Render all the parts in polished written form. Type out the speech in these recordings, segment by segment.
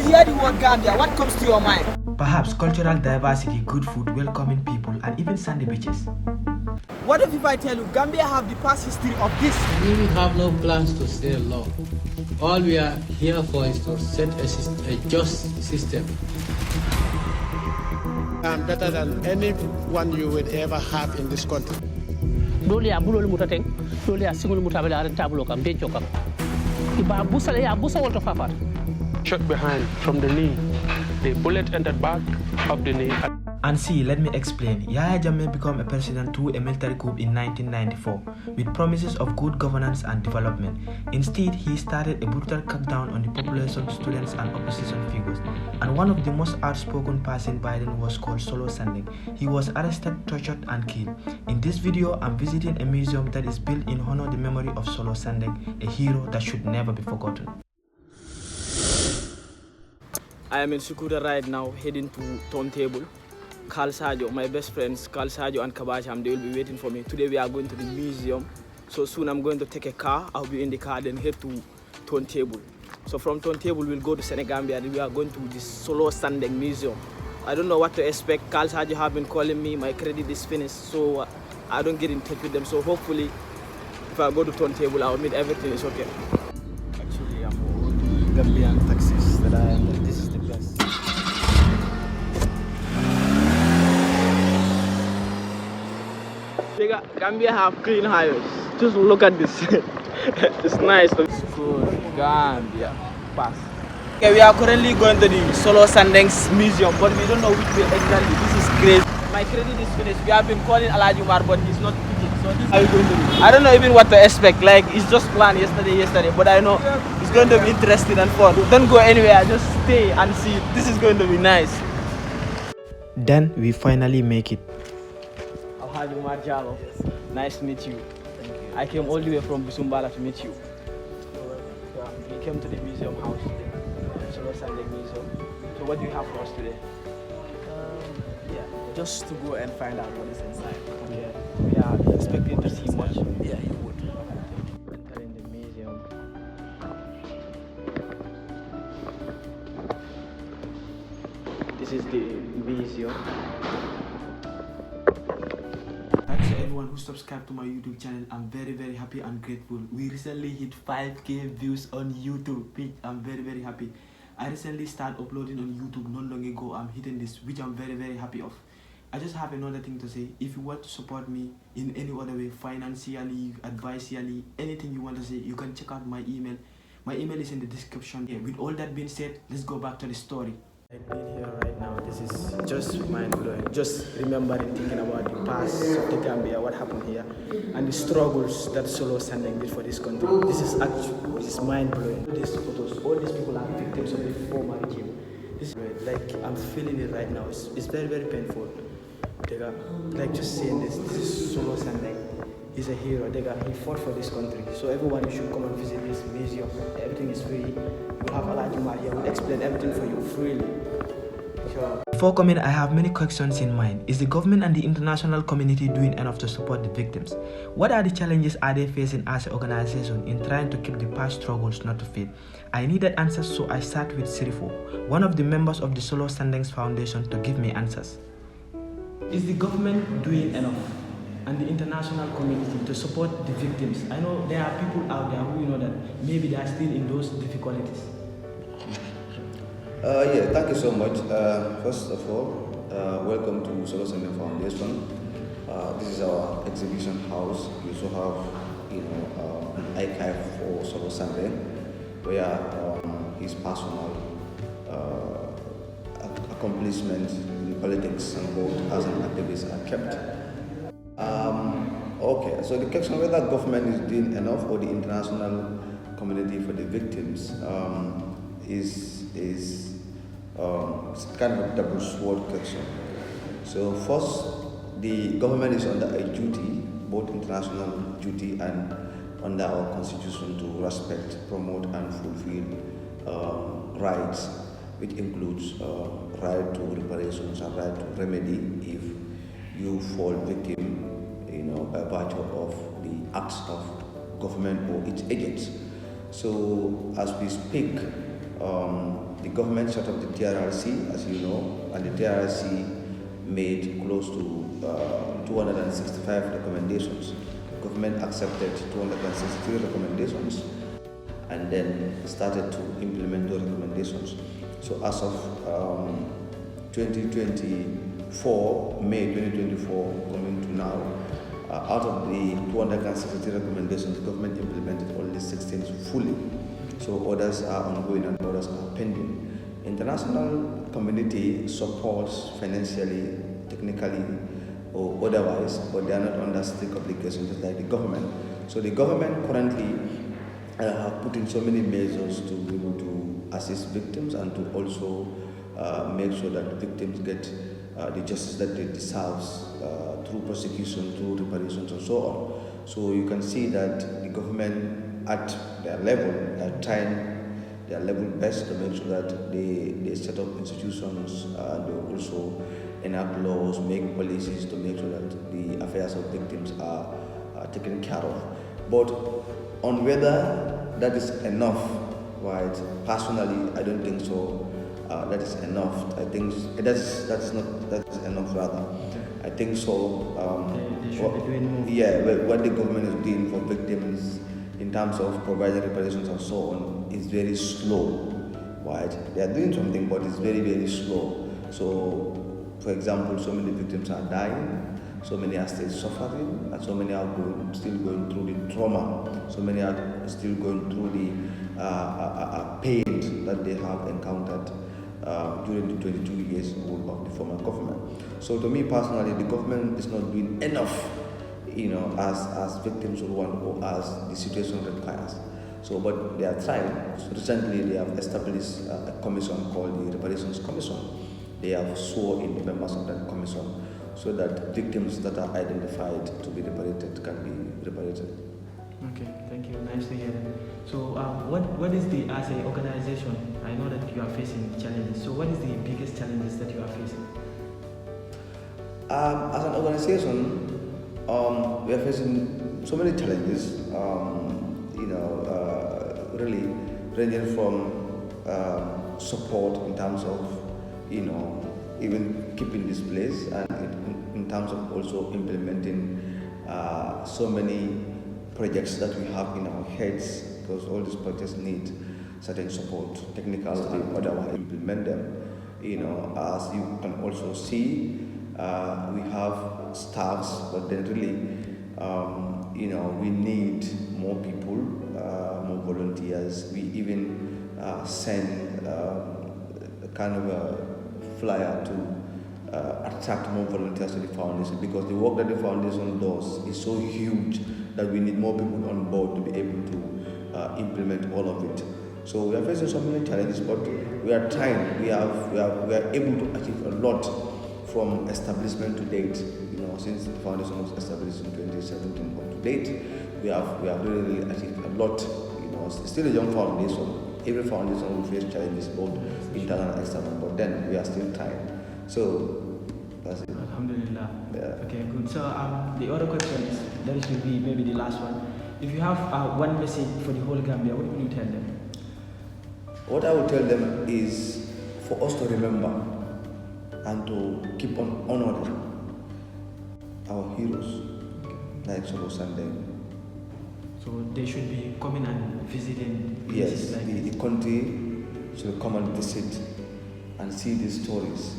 hear the word Gambia, what comes to your mind? Perhaps cultural diversity, good food, welcoming people, and even sandy beaches. What if I tell you Gambia have the past history of this? We have no plans to stay long. All we are here for is to set a just system. I'm better than anyone you would ever have in this country. Dole ya bulol mutateng, dole ya singul mutabele aran tabulo kam dencho kam. Iba busale ya busa wolto fafat. Shot behind from the knee. The bullet entered back of the knee. And see, let me explain. Yahya Jammeh became a president through a military coup in 1994 with promises of good governance and development. Instead, he started a brutal crackdown on the population, students, and opposition figures. And one of the most outspoken person Biden was called Solo Sandeng. He was arrested, tortured, and killed. In this video, I'm visiting a museum that is built in honor of the memory of Solo Sandeng, a hero that should never be forgotten. I am in Sukuta right now, heading to Turntable. Carl Sajo, my best friends, Carl Sajo and Kabacham, they will be waiting for me. Today we are going to the museum. So soon I'm going to take a car. I'll be in the car, then head to Turntable. So from Turntable, we'll go to Senegambia. Then we are going to the Solo Sandeng Museum. I don't know what to expect. Carl Sajo have been calling me. My credit is finished, so I don't get in touch with them. So hopefully, if I go to Turntable, I'll meet everything is okay. Actually, I'm on Gambian taxis that I am. This is the best. Gambia have clean highways. Just look at this. It's nice. It's good. Gambia. Pass. Okay, we are currently going to the Solo Sandeng's museum, but we don't know which way exactly. This is crazy. My credit is finished. We have been calling Alaji Umar, but he's not picking. So this is how we're going to do. I don't know even what to expect. Like, it's just planned yesterday, but I know it's going to be interesting and fun. Don't go anywhere. Just stay and see. This is going to be nice. Then we finally make it. Alhaji Umar Jallo. Nice to meet you. Thank you. I came all the way from Busumbala to meet you. We came to the museum house today. Solo Sandeng Museum. So what do you have for us today? Just to go and find out what is inside. Okay. We are expecting to see much. Yeah, you would. Entering the museum. This is the museum. Thanks to everyone who subscribed to my YouTube channel. I'm very happy and grateful. We recently hit 5k views on YouTube, which I'm very happy. I recently started uploading on YouTube not long ago. I'm hitting this, which I'm very happy of. I just have another thing to say. If you want to support me in any other way, financially, advisory, anything you want to say, you can check out my email. My email is in the description. Yeah, with all that being said, let's go back to the story. I've been here right now. This is just mind-blowing. Just remembering, thinking about the past of the Gambia, what happened here, and the struggles that Solo Sandeng did for this country. This is mind-blowing. These photos, all these people are victims of the former regime. This is like, I'm feeling it right now. It's very painful. Like, just saying this is Solo Sandeng. He's a hero. He fought for this country. So everyone, you should come and visit this museum. Everything is free. We have Alaji Umar here. We'll explain everything for you freely. Sure. Before coming, I have many questions in mind. Is the government and the international community doing enough to support the victims? What are the challenges are they facing as an organization in trying to keep the past struggles not to fade? I needed answers, so I sat with Sirifo, one of the members of the Solo Sandeng's Foundation, to give me answers. Is the government doing enough, and the international community, to support the victims? I know there are people out there who know that maybe they are still in those difficulties. Yeah, thank you so much. First of all, welcome to Solo Sandeng Foundation. This is our exhibition house. We also have, an archive for Solo Sandeng, where his personal accomplishments in politics and both as an activist are kept. Okay, so the question whether government is doing enough or the international community for the victims is kind of a double sword question. So first, the government is under a duty, both international duty and under our constitution, to respect, promote and fulfill rights, which includes right to reparations and right to remedy if you fall victim, by virtue of the acts of government or its agents. So as we speak, The government set up the TRRC, as you know, and the TRRC made close to 265 recommendations. The government accepted 263 recommendations and then started to implement those recommendations. So as of 2024, May 2024, coming to now, out of the 263 recommendations, the government implemented only 16 fully. So others are ongoing and others are pending. International community supports financially, technically, or otherwise, but they are not under strict obligations just like the government. So the government currently have put in so many measures to be able to assist victims and to also make sure that victims get the justice that they deserve through prosecution, through reparations, and so on. So you can see that the government at their level are trying their level best to make sure that they set up institutions and they also enact laws, make policies to make sure that the affairs of victims are taken care of. But on whether that is enough, right? Personally, I don't think so. That is enough. I think that is enough rather. I think so. They should be doing more. Yeah, but what the government is doing for victims in terms of providing reparations and so on is very slow, right? They are doing something, but it's very, very slow. So, for example, so many victims are dying, so many are still suffering, and so many are still going through the trauma. So many are still going through the pain that they have encountered during the 22 years of the former government. So to me personally, the government is not doing enough, as victims would want or as the situation requires. So, but they are trying. So recently, they have established a commission called the Reparations Commission. They have sworn in the members of that commission so that victims that are identified to be reparated can be reparated. Okay, thank you. Nice to hear that. So, what is as an organization? I know that you are facing challenges. So, what is the biggest challenges that you are facing? As an organization, we are facing so many challenges. Really ranging from support in terms of, even keeping this place, and in terms of also implementing so many projects that we have in our heads, because all these projects need certain support, technical and otherwise, implement them. As you can also see, we have staffs, but then really, we need more people, more volunteers. We even send a kind of a flyer to attract more volunteers to the foundation, because the work that the foundation does is so huge that we need more people on board to be able to implement all of it. So we are facing so many challenges, but we are trying. We are able to achieve a lot from establishment to date. Since the foundation was established in 2017 up to date, we have really achieved a lot. It's still a young foundation. Every foundation will face challenges, both internal and external, but then we are still trying. So that's it. Alhamdulillah. Yeah. Okay, good. So the other question is, that will be maybe the last one. If you have one message for the whole Gambia, what will you tell them? What I will tell them is for us to remember and to keep on honoring our heroes, like sandeng. So they should be coming and visiting Yes, places like the country should come and visit and see these stories.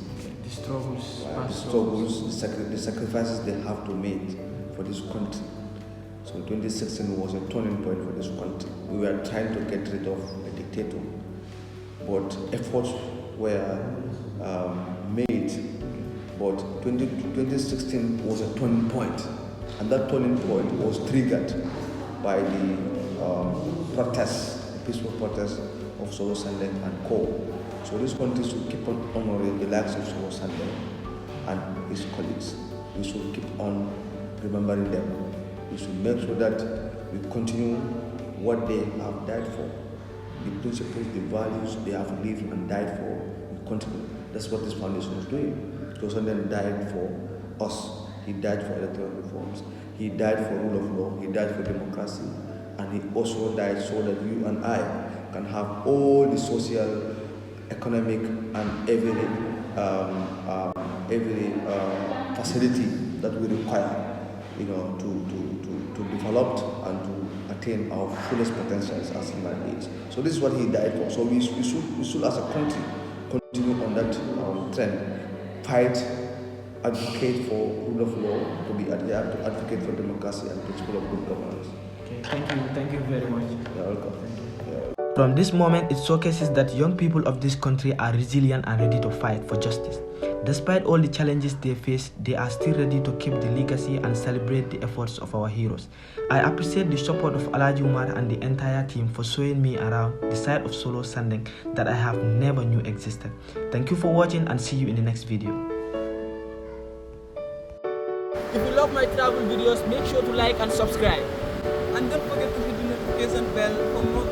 the struggles, The past struggles, the sacrifices they have to make for this country. So 2016 was a turning point for this country. We were trying to get rid of a dictator, but efforts were made. But 2016 was a turning point, and that turning point was triggered by the protests, the peaceful protests of sandeng and co. So this country should keep on honoring the likes of sandeng and his colleagues. We should keep on remembering them. We should make sure that we continue what they have died for. The principles, the values they have lived and died for, we continue. That's what this foundation is doing. Sandeng died for us. He died for electoral reforms. He died for rule of law. He died for democracy. And he also died so that you and I can have all the social economic and every facility that we require, to develop and to attain our fullest potentials as human beings. So this is what he died for. So we should as a country continue on that trend, fight, advocate for rule of law, to advocate for democracy and principle of good governance. Okay, thank you very much. You're welcome. From this moment, it showcases that young people of this country are resilient and ready to fight for justice. Despite all the challenges they face, they are still ready to keep the legacy and celebrate the efforts of our heroes. I appreciate the support of Alhaji Umar and the entire team for showing me around the side of solo sandeng that I have never knew existed. Thank you for watching and see you in the next video. If you love my travel videos, make sure to like and subscribe. And don't forget to hit the notification bell for more